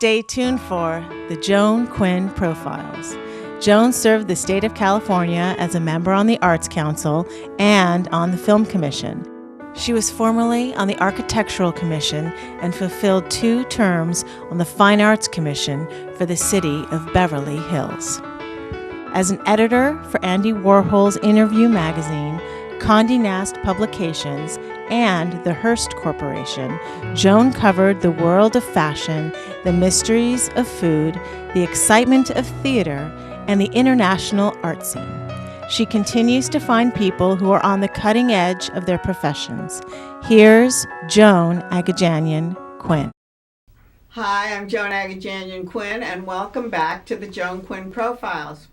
Stay tuned for the Joan Quinn Profiles. Joan served the state of California as a member on the Arts Council and on the Film Commission. She was formerly on the Architectural Commission and fulfilled 2 terms on the Fine Arts Commission for the city of Beverly Hills. As an editor for Andy Warhol's Intrview magazine, Condé Nast Publications, and the Hearst Corporation, Joan covered the world of fashion, the mysteries of food, the excitement of theater, and the international art scene. She continues to find people who are on the cutting edge of their professions. Here's Joan Quinn. Hi, I'm Joan Quinn, and welcome back to the Joan Quinn Profiles.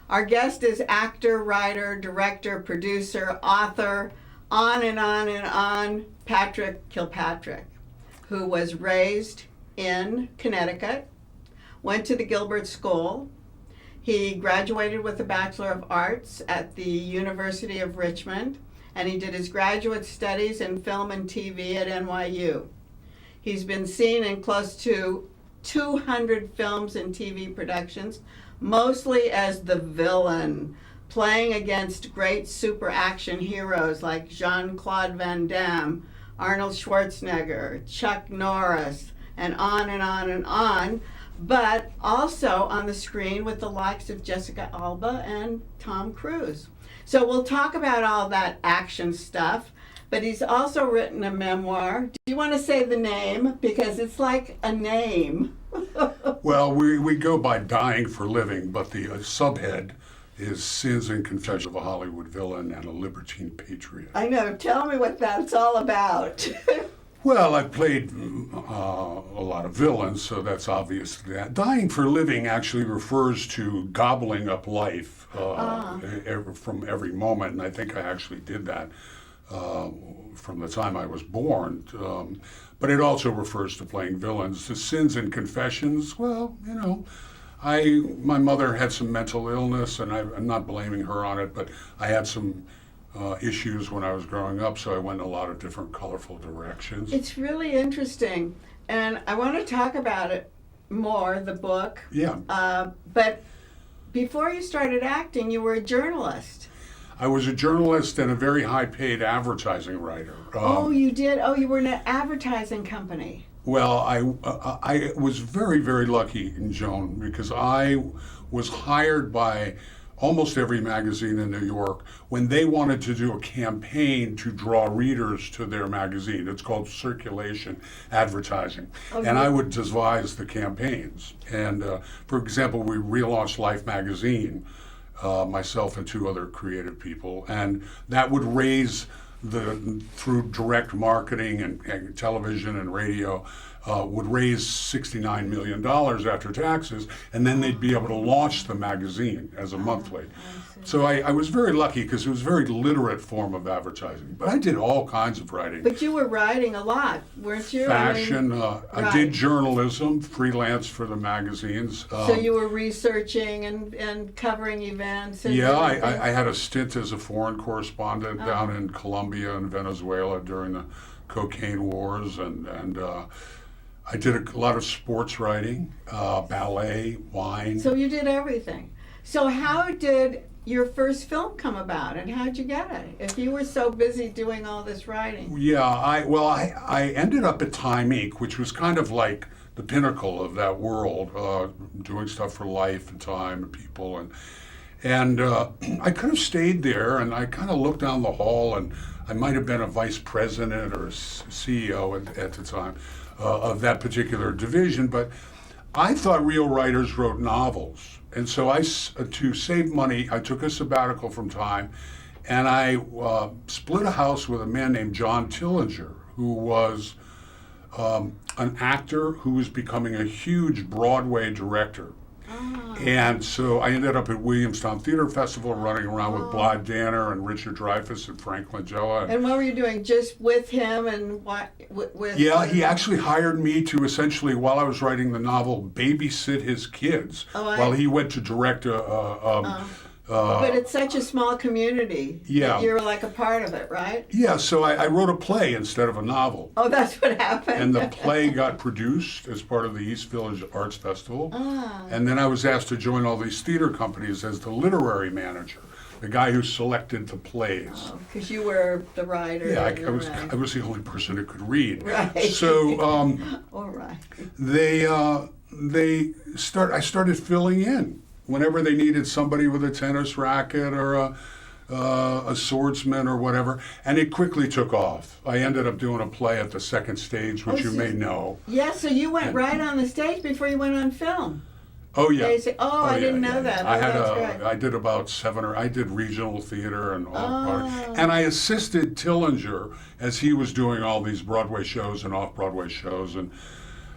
Our guest is actor, writer, director, producer, author, on and on and on, Patrick Kilpatrick, who was raised in Connecticut, went to the Gilbert School. He graduated with a Bachelor of Arts at the University of Richmond, and he did his graduate studies in film and TV at NYU. He's been seen in close to 200 films and TV productions, mostly as the villain, playing against great super action heroes like Jean-Claude Van Damme, Arnold Schwarzenegger, Chuck Norris, and on and on and on, but also on the screen with the likes of Jessica Alba and Tom Cruise. So we'll talk about all that action stuff, but he's also written a memoir. Do you want to say the name? Because it's like a name. Well, we go by Dying for Living, but the subhead is Sins and Confessions of a Hollywood Villain and a Libertine Patriot. I know. Tell me what that's all about. Well, I've played a lot of villains, so that's obvious. That Dying for Living actually refers to gobbling up life from every moment, and I think I actually did that from the time I was born. But it also refers to playing villains. The Sins and Confessions, well, you know, my mother had some mental illness, and I'm not blaming her on it, but I had some issues when I was growing up, so I went in a lot of different colorful directions. It's really interesting, and I want to talk about it more, the book. Yeah. But before you started acting, you were a journalist. I was a journalist and a very high-paid advertising writer. Oh, you did? Oh, you were in an advertising company. Well, I was very, very lucky in Joan because I was hired by almost every magazine in New York when they wanted to do a campaign to draw readers to their magazine. It's called circulation advertising. Okay. And I would devise the campaigns. And for example, we relaunched Life magazine, myself and 2 other creative people, and that would raise through direct marketing and television and radio, would raise $69 million after taxes, and then they'd be able to launch the magazine as a monthly. So I was very lucky because it was a very literate form of advertising. But I did all kinds of writing. But you were writing a lot, weren't you? Fashion. Right. I did journalism, freelance for the magazines. So you were researching and covering events? And yeah, I had a stint as a foreign correspondent down in Colombia and Venezuela during the cocaine wars, and I did a lot of sports writing, ballet, wine. So you did everything. So how did your first film come about, and how'd you get it? If you were so busy doing all this writing. Yeah, I ended up at Time Inc., which was kind of like the pinnacle of that world, doing stuff for Life and Time and People, and I could have stayed there, and I kind of looked down the hall, and I might have been a vice president or a CEO at the time. Of that particular division, but I thought real writers wrote novels, and so to save money, I took a sabbatical from Time, and I split a house with a man named John Tillinger, who was an actor who was becoming a huge Broadway director. And so I ended up at Williamstown Theater Festival running around with Blythe Danner and Richard Dreyfuss and Frank Langella. And what were you doing, just with him and what? Yeah, he actually hired me to essentially, while I was writing the novel, babysit his kids while he went to direct But it's such a small community. Yeah. That you're like a part of it, right? Yeah, so I wrote a play instead of a novel. Oh, that's what happened. And the play got produced as part of the East Village Arts Festival. And then I was asked to join all these theater companies as the literary manager, the guy who selected the plays. Because you were the writer. Yeah, I was the only person who could read. Right. So All right. I started filling in whenever they needed somebody with a tennis racket or a swordsman or whatever, and it quickly took off. I ended up doing a play at the Second Stage, which you may know. Yeah, so you went right on the stage before you went on film. Oh yeah. I didn't know that. I did about I did regional theater and and I assisted Tillinger as he was doing all these Broadway shows and off-Broadway shows, and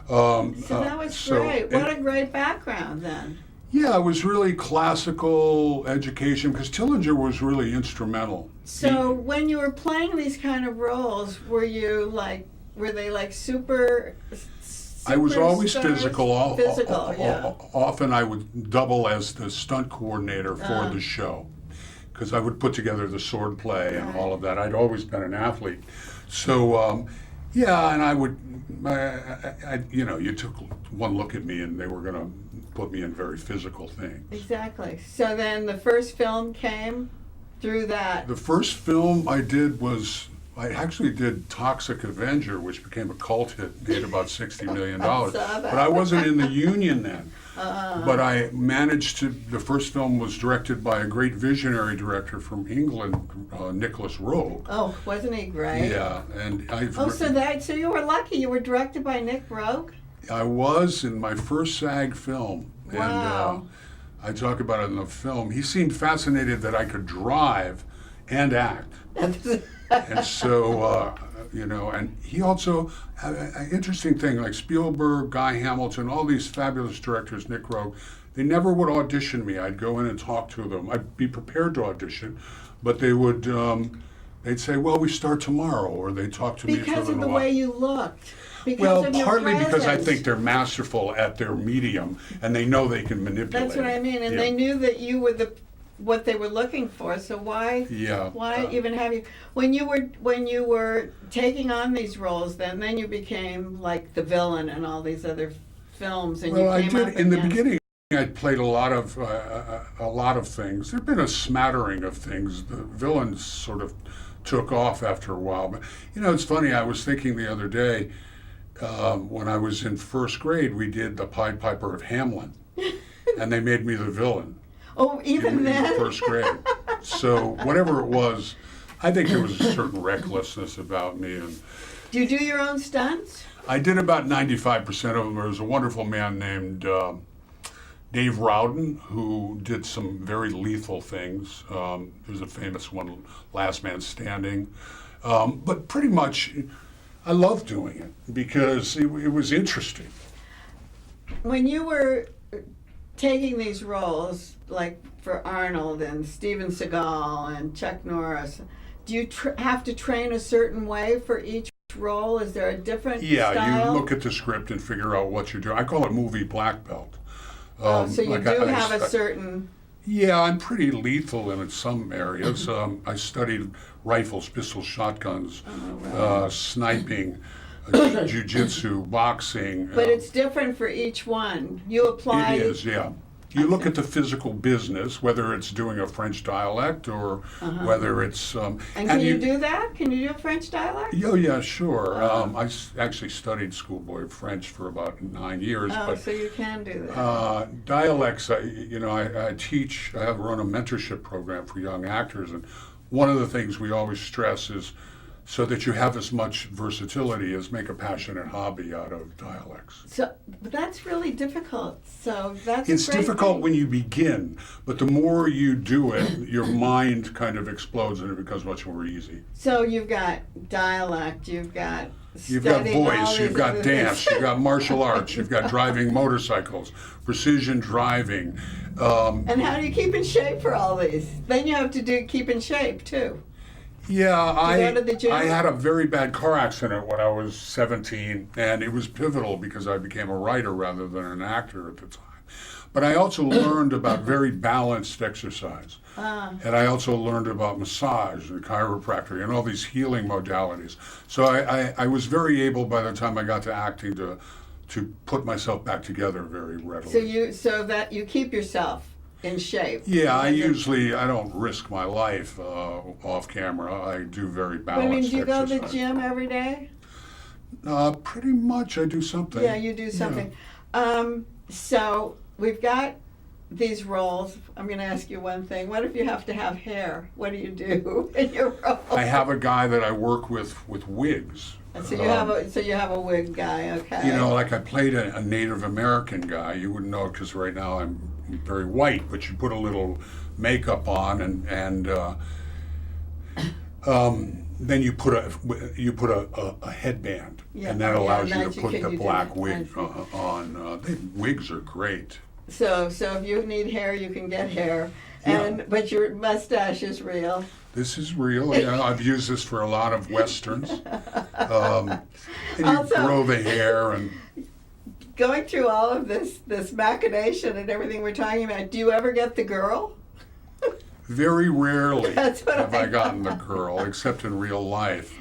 so that was great. What a great background then. Yeah, it was really classical education because Tillinger was really instrumental. So when you were playing these kind of roles, were they like super I was always physical. Yeah. Often I would double as the stunt coordinator for the show because I would put together the sword play and all of that. I'd always been an athlete. So, and I would, you took one look at me and they were going to put me in very physical things. Exactly. So then the first film came through that. The first film I did was, I actually did Toxic Avenger, which became a cult hit, made about $60 million. But I wasn't in the union then. But I managed to, the first film was directed by a great visionary director from England, Nicholas Roeg. Oh, wasn't he great? Yeah. And so you were lucky. You were directed by Nick Roeg? I was in my first SAG film. Wow. And I talk about it in the film. He seemed fascinated that I could drive and act. And so, and he also had an interesting thing, like Spielberg, Guy Hamilton, all these fabulous directors, Nick Roeg, they never would audition me. I'd go in and talk to them. I'd be prepared to audition, but they would, they'd say, well, we start tomorrow, or they'd talk to me for a little while. Because of the way you looked. Well, partly because I think they're masterful at their medium, and they know they can manipulate. That's what I mean, and they knew that you were what they were looking for. So why even have you when you were taking on these roles? Then you became like the villain in all these other films, and I did in the beginning. I played a lot of things. There'd been a smattering of things. The villains sort of took off after a while, but it's funny. I was thinking the other day. When I was in first grade, we did the Pied Piper of Hamelin, and they made me the villain. Oh, even then? In first grade. So whatever it was, I think there was a certain recklessness about me. And do you do your own stunts? I did about 95% of them. There was a wonderful man named Dave Rowden who did some very lethal things. There's a famous one, Last Man Standing. But pretty much, I loved doing it because it was interesting. When you were taking these roles, like for Arnold and Steven Seagal and Chuck Norris, do you have to train a certain way for each role? Is there a different style? You look at the script and figure out what you're doing. I call it movie black belt. So you do have a certain... Yeah, I'm pretty lethal in some areas. I studied rifles, pistols, shotguns, sniping, jiu-jitsu, boxing. But it's different for each one. You apply... It is, yeah. You look at the physical business, whether it's doing a French dialect or whether it's... and can you do that? Can you do a French dialect? Yeah, sure. I actually studied schoolboy French for about 9 years. Oh, but, so you can do that. Dialects, I teach, I have run a mentorship program for young actors, and one of the things we always stress is so that you have as much versatility as make a passionate hobby out of dialects. So that's really difficult. So that's It's difficult when you begin, but the more you do it, your mind kind of explodes and it becomes much more easy. So you've got dialect, you've got voice, you've got dance, you've got martial arts, you've got driving motorcycles, precision driving. And how do you keep in shape for all these? Then you have to keep in shape too. Yeah, I had a very bad car accident when I was 17, and it was pivotal because I became a writer rather than an actor at the time. But I also learned about very balanced exercise. And I also learned about massage and chiropractic and all these healing modalities. So I was very able by the time I got to acting to put myself back together very readily. So that you keep yourself in shape. Yeah, I don't risk my life off camera. I do very balanced do you go exercise. to the gym every day? Pretty much I do something. Yeah, you do something. Yeah. So we've got these roles. I'm going to ask you one thing. What if you have to have hair? What do you do in your role? I have a guy that I work with wigs. So you have a wig guy, okay. You know, like I played a Native American guy. You wouldn't know it because right now I'm very white, but you put a little makeup on and then you put a headband, and that allows you to put the black wig on. Wigs are great. So if you need hair, you can get hair, but your mustache is real. This is real. Yeah, I've used this for a lot of westerns. And you Also, grow the hair and. Going through all of this machination and everything we're talking about, do you ever get the girl? Very rarely have I gotten the girl, except in real life.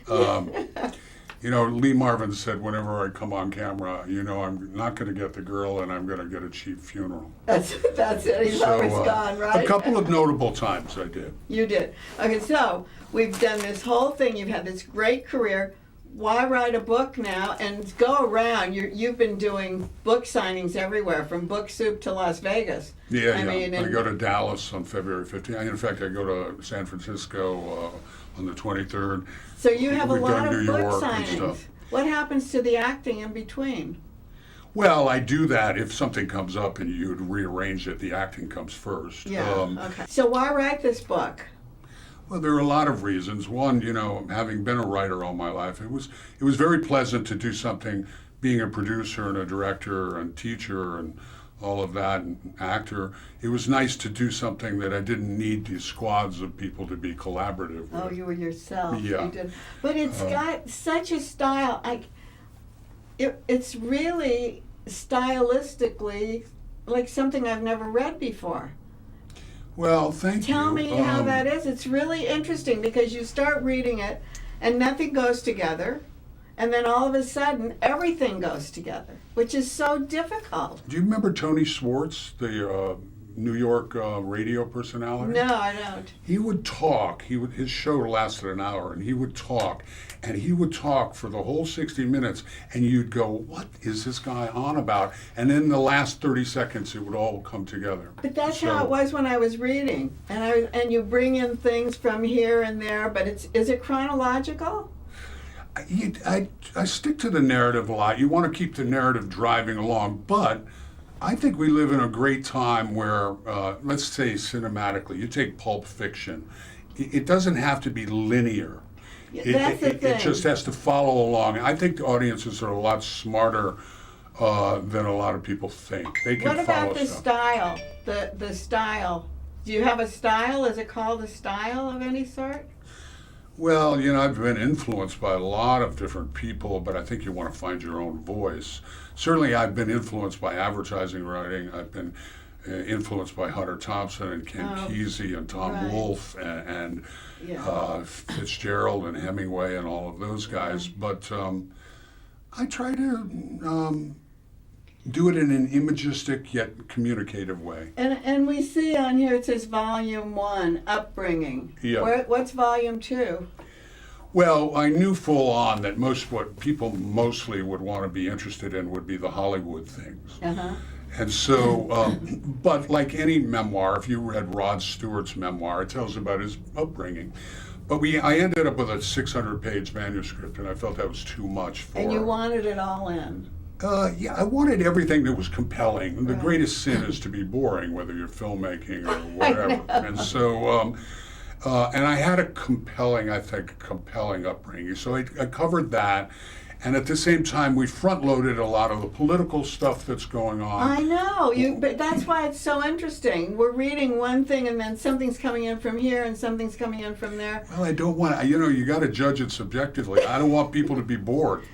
You know, Lee Marvin said, whenever I come on camera, you know, I'm not going to get the girl and I'm going to get a cheap funeral. That's it. He's always gone, right? A couple of notable times I did. You did. Okay, so we've done this whole thing. You've had this great career. Why write a book now and go around? You've been doing book signings everywhere, from Book Soup to Las Vegas. Yeah, I go to Dallas on February 15th. In fact, I go to San Francisco on the 23rd. So you have a lot of New book York signings. What happens to the acting in between? Well, I do that if something comes up and you'd rearrange it. The acting comes first. Yeah. Okay. So why write this book? Well, there are a lot of reasons. One, you know, having been a writer all my life, it was very pleasant to do something, being a producer and a director and teacher and all of that, and actor. It was nice to do something that I didn't need these squads of people to be collaborative with. Oh, you were yourself. Yeah. You did. But it's got such a style. It's really stylistically like something I've never read before. Well, thank you. Tell me how that is. It's really interesting because you start reading it and nothing goes together, and then all of a sudden everything goes together, which is so difficult. Do you remember Tony Schwartz, the New York radio personality? No, I don't. He would talk. His show lasted an hour, and he would talk for the whole 60 minutes, and you'd go, what is this guy on about? And in the last 30 seconds, it would all come together. But that's how it was when I was reading, and you bring in things from here and there, but is it chronological? I stick to the narrative a lot. You want to keep the narrative driving along, but I think we live in a great time where, let's say cinematically, you take Pulp Fiction, it doesn't have to be linear. That's the thing. It just has to follow along. I think the audiences are a lot smarter than a lot of people think. They can follow What about the stuff. style? The style. Do you have a style? Is it called a style of any sort? Well, you know, I've been influenced by a lot of different people, but I think you want to find your own voice. Certainly, I've been influenced by advertising writing. I've been influenced by Hunter Thompson and Ken Kesey and Tom Wolfe and Fitzgerald and Hemingway and all of those guys. But I try to do it in an imagistic yet communicative way. And we see on here it says Volume 1, Upbringing. Yeah. What's Volume 2? Well, I knew full on that what people mostly would want to be interested in would be the Hollywood things. Uh-huh. And so, but like any memoir, if you read Rod Stewart's memoir, it tells about his upbringing. But I ended up with a 600-page manuscript, and I felt that was too much for. And you wanted it all in. Yeah, I wanted everything that was compelling. The greatest sin is to be boring, whether you're filmmaking or whatever. And so, and I had a compelling upbringing. So I covered that. And at the same time, we front-loaded a lot of the political stuff that's going on. I know, but that's why it's so interesting. We're reading one thing, and then something's coming in from here, and something's coming in from there. Well, I don't want to, you got to judge it subjectively. I don't want people to be bored.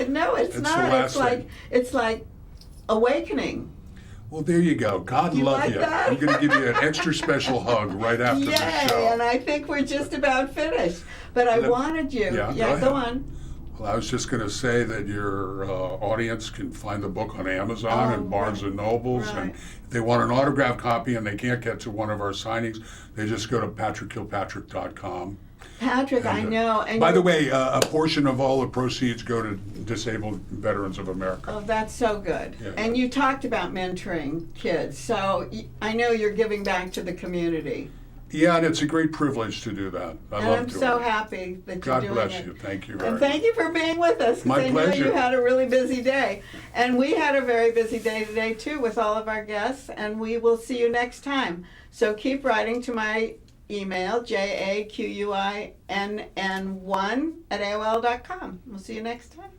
No, it's not. It's like awakening. Well, there you go. God You love like you. that? I'm going to give you an extra special hug right after Yay! the show. And I think we're just about finished. But I wanted you. Yeah, go on. Well, I was just going to say that your audience can find the book on Amazon and Barnes and Nobles. Right. And if they want an autographed copy and they can't get to one of our signings, they just go to patrickkilpatrick.com. Patrick, I know. And by the way, a portion of all the proceeds go to Disabled Veterans of America. Oh, that's so good. Yeah. And you talked about mentoring kids, so I know you're giving back to the community. Yeah, and it's a great privilege to do that. And I'm so happy that you're doing it. God bless you. Thank you very And much. thank you for being with us. 'Cause My I pleasure. know you had a really busy day. And we had a very busy day today, too, with all of our guests. And we will see you next time. So keep writing to my email, jaquinn1@aol.com. We'll see you next time.